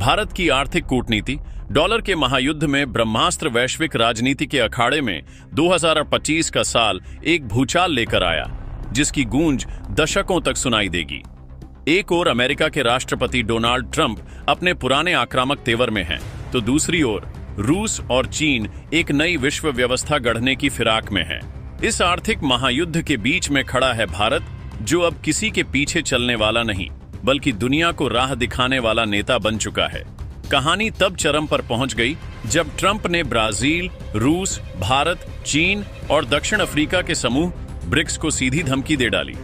भारत की आर्थिक कूटनीति। डॉलर के महायुद्ध में ब्रह्मास्त्र वैश्विक राजनीति के अखाड़े में 2025 का साल एक भूचाल लेकर आया, जिसकी गूंज दशकों तक सुनाई देगी। एक ओर अमेरिका के राष्ट्रपति डोनाल्ड ट्रंप अपने पुराने आक्रामक तेवर में हैं, तो दूसरी ओर रूस और चीन एक नई विश्व व्यवस्था गढ़ने की फिराक में है। इस आर्थिक महायुद्ध के बीच में खड़ा है भारत, जो अब किसी के पीछे चलने वाला नहीं, बल्कि दुनिया को राह दिखाने वाला नेता बन चुका है। कहानी तब चरम पर पहुंच गई जब ट्रंप ने ब्राजील, रूस, भारत, चीन और दक्षिण अफ्रीका के समूह ब्रिक्स को सीधी धमकी दे डाली।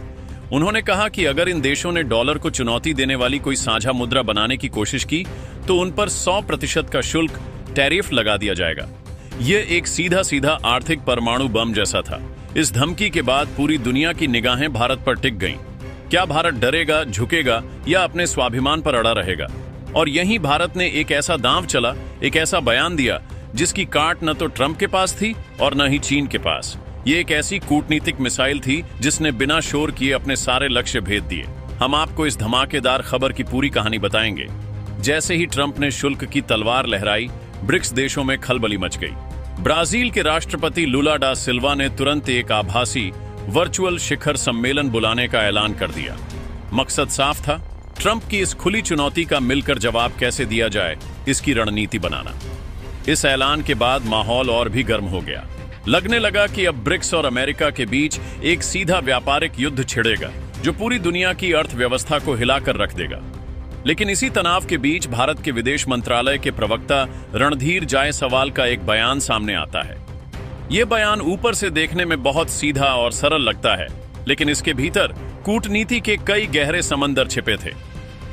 उन्होंने कहा कि अगर इन देशों ने डॉलर को चुनौती देने वाली कोई साझा मुद्रा बनाने की कोशिश की तो उन पर 100% का शुल्क, टैरिफ लगा दिया जाएगा। यह एक सीधा सीधा आर्थिक परमाणु बम जैसा था। इस धमकी के बाद पूरी दुनिया की निगाहें भारत पर टिक गईं। क्या भारत डरेगा, झुकेगा या अपने स्वाभिमान पर अड़ा रहेगा? और यहीं भारत ने एक ऐसा दांव चला, एक ऐसा बयान दिया जिसकी काट न तो ट्रंप के पास थी और न ही चीन के पास। ये एक ऐसी कूटनीतिक मिसाइल थी जिसने बिना शोर किए अपने सारे लक्ष्य भेद दिए। हम आपको इस धमाकेदार खबर की पूरी कहानी बताएंगे। जैसे ही ट्रंप ने शुल्क की तलवार लहराई, ब्रिक्स देशों में खलबली मच गई। ब्राजील के राष्ट्रपति लुला डा सिल्वा ने तुरंत एक आभासी वर्चुअल शिखर सम्मेलन बुलाने का ऐलान कर दिया। मकसद साफ था, ट्रंप की इस खुली चुनौती का मिलकर जवाब कैसे दिया जाए, इसकी रणनीति बनाना। इस ऐलान के बाद माहौल और भी गर्म हो गया। लगने लगा कि अब ब्रिक्स और अमेरिका के बीच एक सीधा व्यापारिक युद्ध छिड़ेगा, जो पूरी दुनिया की अर्थव्यवस्था को हिलाकर रख देगा। लेकिन इसी तनाव के बीच भारत के विदेश मंत्रालय के प्रवक्ता रणधीर जायसवाल का एक बयान सामने आता है। यह बयान ऊपर से देखने में बहुत सीधा और सरल लगता है, लेकिन इसके भीतर कूटनीति के कई गहरे समंदर छिपे थे।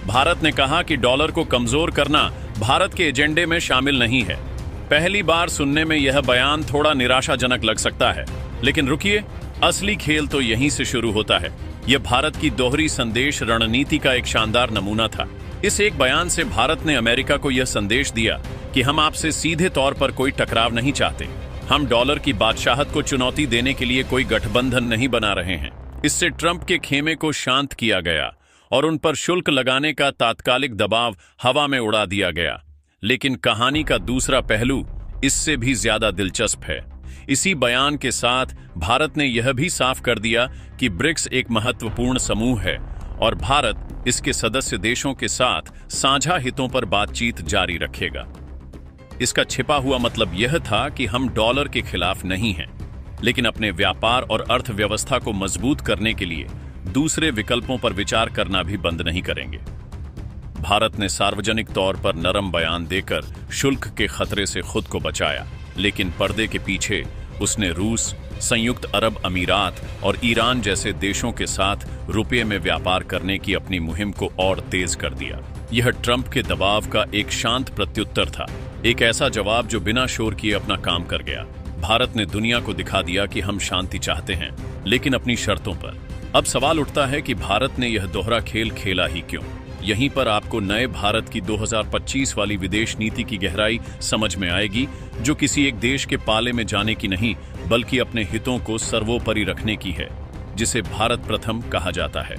भारत ने कहा कि डॉलर को कमजोर करना भारत के एजेंडे में शामिल नहीं है। पहली बार सुनने में यह बयान थोड़ा निराशाजनक लग सकता है, लेकिन रुकिए, असली खेल तो यहीं से शुरू होता है। यह भारत की दोहरी संदेश रणनीति का एक शानदार नमूना था। इस एक बयान से भारत ने अमेरिका को यह संदेश दिया कि हम आपसे सीधे तौर पर कोई टकराव नहीं चाहते। हम डॉलर की बादशाहत को चुनौती देने के लिए कोई गठबंधन नहीं बना रहे हैं। इससे ट्रंप के खेमे को शांत किया गया और उन पर शुल्क लगाने का तात्कालिक दबाव हवा में उड़ा दिया गया। लेकिन कहानी का दूसरा पहलू इससे भी ज्यादा दिलचस्प है। इसी बयान के साथ भारत ने यह भी साफ कर दिया कि ब्रिक्स एक महत्वपूर्ण समूह है और भारत इसके सदस्य देशों के साथ साझा हितों पर बातचीत जारी रखेगा। इसका छिपा हुआ मतलब यह था कि हम डॉलर के खिलाफ नहीं हैं, लेकिन अपने व्यापार और अर्थव्यवस्था को मजबूत करने के लिए दूसरे विकल्पों पर विचार करना भी बंद नहीं करेंगे। भारत ने सार्वजनिक तौर पर नरम बयान देकर शुल्क के खतरे से खुद को बचाया, लेकिन पर्दे के पीछे उसने रूस, संयुक्त अरब अमीरात और ईरान जैसे देशों के साथ रुपये में व्यापार करने की अपनी मुहिम को और तेज कर दिया। यह ट्रंप के दबाव का एक शांत प्रत्युत्तर था, एक ऐसा जवाब जो बिना शोर किए अपना काम कर गया। भारत ने दुनिया को दिखा दिया कि हम शांति चाहते हैं, लेकिन अपनी शर्तों पर। अब सवाल उठता है कि भारत ने यह दोहरा खेल खेला ही क्यों? यहीं पर आपको नए भारत की 2025 वाली विदेश नीति की गहराई समझ में आएगी, जो किसी एक देश के पाले में जाने की नहीं, बल्कि अपने हितों को सर्वोपरि रखने की है, जिसे भारत प्रथम कहा जाता है।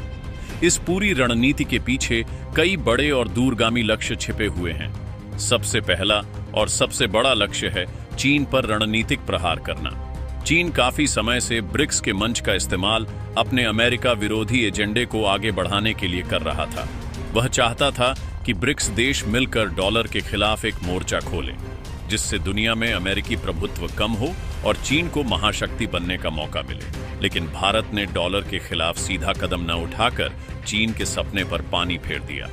इस पूरी रणनीति के पीछे कई बड़े और दूरगामी लक्ष्य छिपे हुए हैं। सबसे पहला और सबसे बड़ा लक्ष्य है चीन पर रणनीतिक प्रहार करना। चीन काफी समय से ब्रिक्स के मंच का इस्तेमाल अपने अमेरिका विरोधी एजेंडे को आगे बढ़ाने के लिए कर रहा था। वह चाहता था कि ब्रिक्स देश मिलकर डॉलर के खिलाफ एक मोर्चा खोलें, जिससे दुनिया में अमेरिकी प्रभुत्व कम हो और चीन को महाशक्ति बनने का मौका मिले। लेकिन भारत ने डॉलर के खिलाफ सीधा कदम न उठाकर चीन के सपने पर पानी फेर दिया।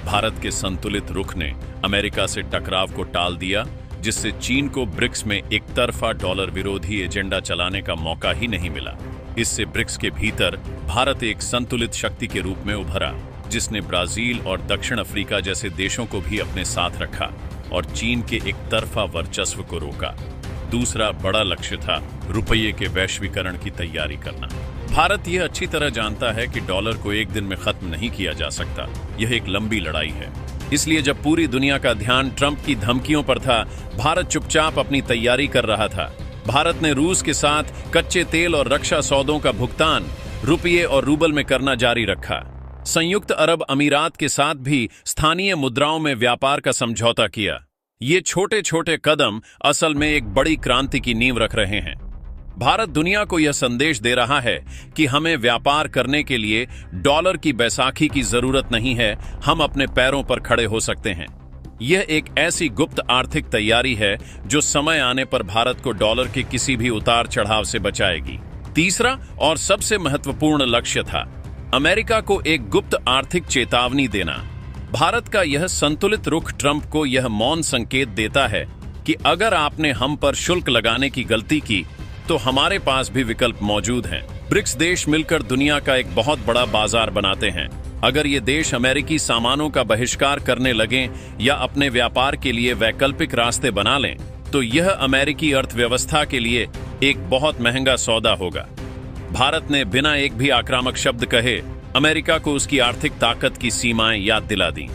भारत के संतुलित रुख ने अमेरिका से टकराव को टाल दिया, जिससे चीन को ब्रिक्स में एक तरफा डॉलर विरोधी एजेंडा चलाने का मौका ही नहीं मिला। इससे ब्रिक्स के भीतर भारत एक संतुलित शक्ति के रूप में उभरा, जिसने ब्राजील और दक्षिण अफ्रीका जैसे देशों को भी अपने साथ रखा और चीन के एक तरफा वर्चस्व को रोका। दूसरा बड़ा लक्ष्य था रुपये के वैश्वीकरण की तैयारी करना। भारत यह अच्छी तरह जानता है कि डॉलर को एक दिन में खत्म नहीं किया जा सकता। यह एक लंबी लड़ाई है। इसलिए जब पूरी दुनिया का ध्यान ट्रंप की धमकियों पर था, भारत चुपचाप अपनी तैयारी कर रहा था। भारत ने रूस के साथ कच्चे तेल और रक्षा सौदों का भुगतान रुपये और रूबल में करना जारी रखा। संयुक्त अरब अमीरात के साथ भी स्थानीय मुद्राओं में व्यापार का समझौता किया। ये छोटे छोटे कदम असल में एक बड़ी क्रांति की नींव रख रहे हैं। भारत दुनिया को यह संदेश दे रहा है कि हमें व्यापार करने के लिए डॉलर की बैसाखी की जरूरत नहीं है, हम अपने पैरों पर खड़े हो सकते हैं। यह एक ऐसी गुप्त आर्थिक तैयारी है जो समय आने पर भारत को डॉलर के किसी भी उतार चढ़ाव से बचाएगी। तीसरा और सबसे महत्वपूर्ण लक्ष्य था अमेरिका को एक गुप्त आर्थिक चेतावनी देना। भारत का यह संतुलित रुख ट्रंप को यह मौन संकेत देता है कि अगर आपने हम पर शुल्क लगाने की गलती की तो हमारे पास भी विकल्प मौजूद हैं। ब्रिक्स देश मिलकर दुनिया का एक बहुत बड़ा बाजार बनाते हैं। अगर ये देश अमेरिकी सामानों का बहिष्कार करने लगें या अपने व्यापार के लिए वैकल्पिक रास्ते बना लें तो यह अमेरिकी अर्थव्यवस्था के लिए एक बहुत महंगा सौदा होगा। भारत ने बिना एक भी आक्रामक शब्द कहे अमेरिका को उसकी आर्थिक ताकत की सीमाएं याद दिला दी।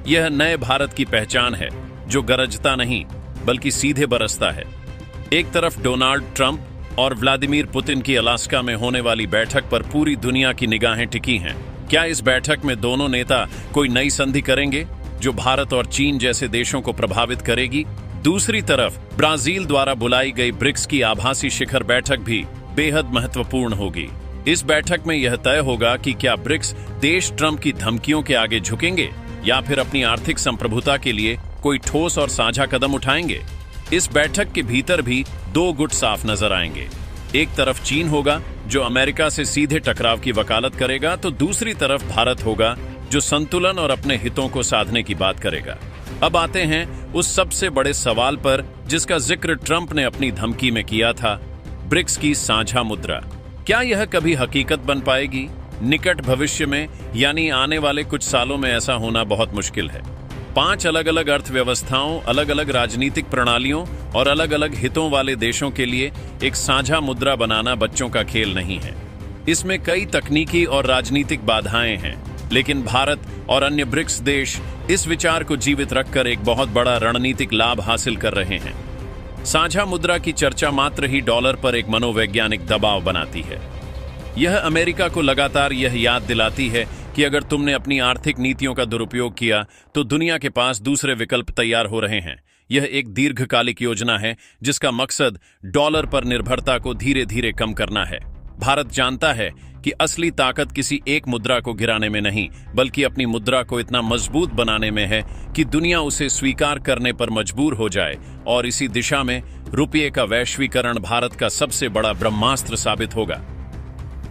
यह नए भारत की पहचान है जो गरजता नहीं बल्कि सीधे बरसता है। एक तरफ डोनाल्ड ट्रंप और व्लादिमीर पुतिन की अलास्का में होने वाली बैठक पर पूरी दुनिया की निगाहें टिकी हैं। क्या इस बैठक में दोनों नेता कोई नई संधि करेंगे जो भारत और चीन जैसे देशों को प्रभावित करेगी? दूसरी तरफ ब्राजील द्वारा बुलाई गई ब्रिक्स की आभासी शिखर बैठक भी बेहद महत्वपूर्ण होगी। इस बैठक में यह तय होगा कि क्या ब्रिक्स देश ट्रंप की धमकियों के आगे झुकेंगे या फिर अपनी आर्थिक संप्रभुता के लिए कोई ठोस और साझा कदम उठाएंगे। इस बैठक के भीतर भी दो गुट साफ नजर आएंगे। एक तरफ चीन होगा जो अमेरिका से सीधे टकराव की वकालत करेगा, तो दूसरी तरफ भारत होगा जो संतुलन और अपने हितों को साधने की बात करेगा। अब आते हैं उस सबसे बड़े सवाल पर जिसका जिक्र ट्रंप ने अपनी धमकी में किया था, ब्रिक्स की साझा मुद्रा। क्या यह कभी हकीकत बन पाएगी? निकट भविष्य में यानी आने वाले कुछ सालों में ऐसा होना बहुत मुश्किल है। 5 अलग अलग अर्थव्यवस्थाओं, अलग अलग राजनीतिक प्रणालियों और अलग अलग हितों वाले देशों के लिए एक साझा मुद्रा बनाना बच्चों का खेल नहीं है। इसमें कई तकनीकी और राजनीतिक बाधाएं हैं, लेकिन भारत और अन्य ब्रिक्स देश इस विचार को जीवित रखकर एक बहुत बड़ा रणनीतिक लाभ हासिल कर रहे हैं। साझा मुद्रा की चर्चा मात्र ही डॉलर पर एक मनोवैज्ञानिक दबाव बनाती है। यह अमेरिका को लगातार यह याद दिलाती है कि अगर तुमने अपनी आर्थिक नीतियों का दुरुपयोग किया तो दुनिया के पास दूसरे विकल्प तैयार हो रहे हैं। यह एक दीर्घकालिक योजना है जिसका मकसद डॉलर पर निर्भरता को धीरे धीरे कम करना है। भारत जानता है कि असली ताकत किसी एक मुद्रा को गिराने में नहीं बल्कि अपनी मुद्रा को इतना मजबूत बनाने में है कि दुनिया उसे स्वीकार करने पर मजबूर हो जाए, और इसी दिशा में रुपये का वैश्वीकरण भारत का सबसे बड़ा ब्रह्मास्त्र साबित होगा।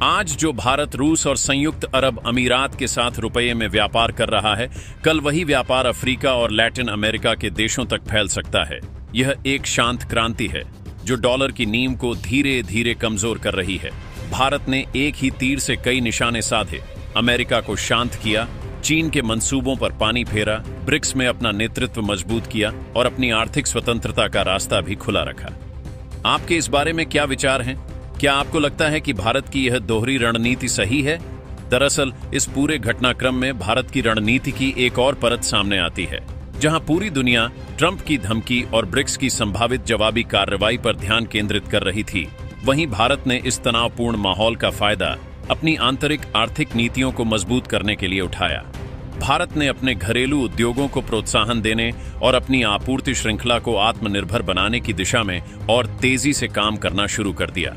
आज जो भारत रूस और संयुक्त अरब अमीरात के साथ रुपये में व्यापार कर रहा है, कल वही व्यापार अफ्रीका और लैटिन अमेरिका के देशों तक फैल सकता है। यह एक शांत क्रांति है जो डॉलर की नींव को धीरे धीरे कमजोर कर रही है। भारत ने एक ही तीर से कई निशाने साधे, अमेरिका को शांत किया, चीन के मंसूबों पर पानी फेरा, ब्रिक्स में अपना नेतृत्व मजबूत किया और अपनी आर्थिक स्वतंत्रता का रास्ता भी खुला रखा। आपके इस बारे में क्या विचार हैं? क्या आपको लगता है कि भारत की यह दोहरी रणनीति सही है? दरअसल इस पूरे घटनाक्रम में भारत की रणनीति की एक और परत सामने आती है। जहां पूरी दुनिया ट्रंप की धमकी और ब्रिक्स की संभावित जवाबी कार्रवाई पर ध्यान केंद्रित कर रही थी, वहीं भारत ने इस तनावपूर्ण माहौल का फायदा अपनी आंतरिक आर्थिक नीतियों को मजबूत करने के लिए उठाया। भारत ने अपने घरेलू उद्योगों को प्रोत्साहन देने और अपनी आपूर्ति श्रृंखला को आत्मनिर्भर बनाने की दिशा में और तेजी से काम करना शुरू कर दिया।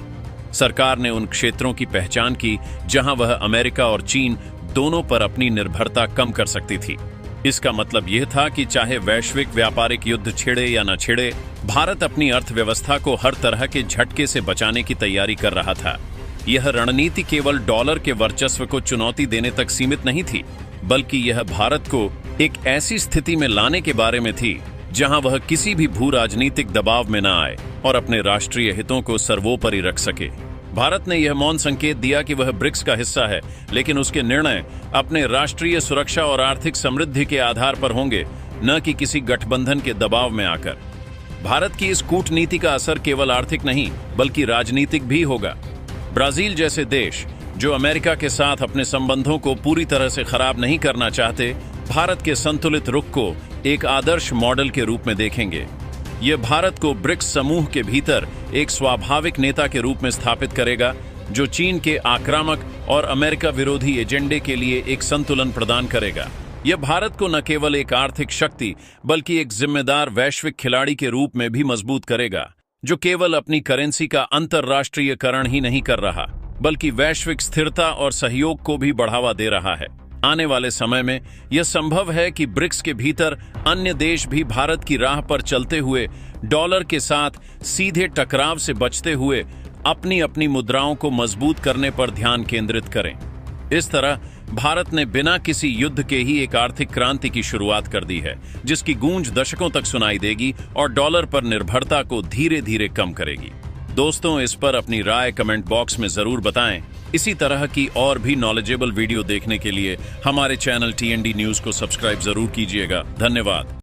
सरकार ने उन क्षेत्रों की पहचान की जहां वह अमेरिका और चीन दोनों पर अपनी निर्भरता कम कर सकती थी। इसका मतलब यह था कि चाहे वैश्विक व्यापारिक युद्ध छिड़े या न छिड़े, भारत अपनी अर्थव्यवस्था को हर तरह के झटके से बचाने की तैयारी कर रहा था। यह रणनीति केवल डॉलर के वर्चस्व को चुनौती देने तक सीमित नहीं थी, बल्कि यह भारत को एक ऐसी स्थिति में लाने के बारे में थी जहां वह किसी भी भू राजनीतिक दबाव में न आए और अपने राष्ट्रीय हितों को सर्वोपरि रख सके। भारत ने यह मौन संकेत दिया कि वह ब्रिक्स का हिस्सा है, लेकिन उसके निर्णय अपने राष्ट्रीय सुरक्षा और आर्थिक समृद्धि के आधार पर होंगे, न कि किसी गठबंधन के दबाव में आकर। भारत की इस कूटनीति का असर केवल आर्थिक नहीं बल्कि राजनीतिक भी होगा। ब्राजील जैसे देश जो अमेरिका के साथ अपने संबंधों को पूरी तरह से खराब नहीं करना चाहते, भारत के संतुलित रुख को एक आदर्श मॉडल के रूप में देखेंगे। यह भारत को ब्रिक्स समूह के भीतर एक स्वाभाविक नेता के रूप में स्थापित करेगा, जो चीन के आक्रामक और अमेरिका विरोधी एजेंडे के लिए एक संतुलन प्रदान करेगा। यह भारत को न केवल एक आर्थिक शक्ति बल्कि एक जिम्मेदार वैश्विक खिलाड़ी के रूप में भी मजबूत करेगा, जो केवल अपनी करेंसी का अंतर्राष्ट्रीयकरण ही नहीं कर रहा बल्कि वैश्विक स्थिरता और सहयोग को भी बढ़ावा दे रहा है। आने वाले समय में यह संभव है कि ब्रिक्स के भीतर अन्य देश भी भारत की राह पर चलते हुए डॉलर के साथ सीधे टकराव से बचते हुए अपनी अपनी मुद्राओं को मजबूत करने पर ध्यान केंद्रित करें। इस तरह भारत ने बिना किसी युद्ध के ही एक आर्थिक क्रांति की शुरुआत कर दी है, जिसकी गूंज दशकों तक सुनाई देगी और डॉलर पर निर्भरता को धीरे धीरे कम करेगी। दोस्तों, इस पर अपनी राय कमेंट बॉक्स में जरूर बताएं। इसी तरह की और भी नॉलेजेबल वीडियो देखने के लिए हमारे चैनल TND न्यूज को सब्सक्राइब जरूर कीजिएगा। धन्यवाद।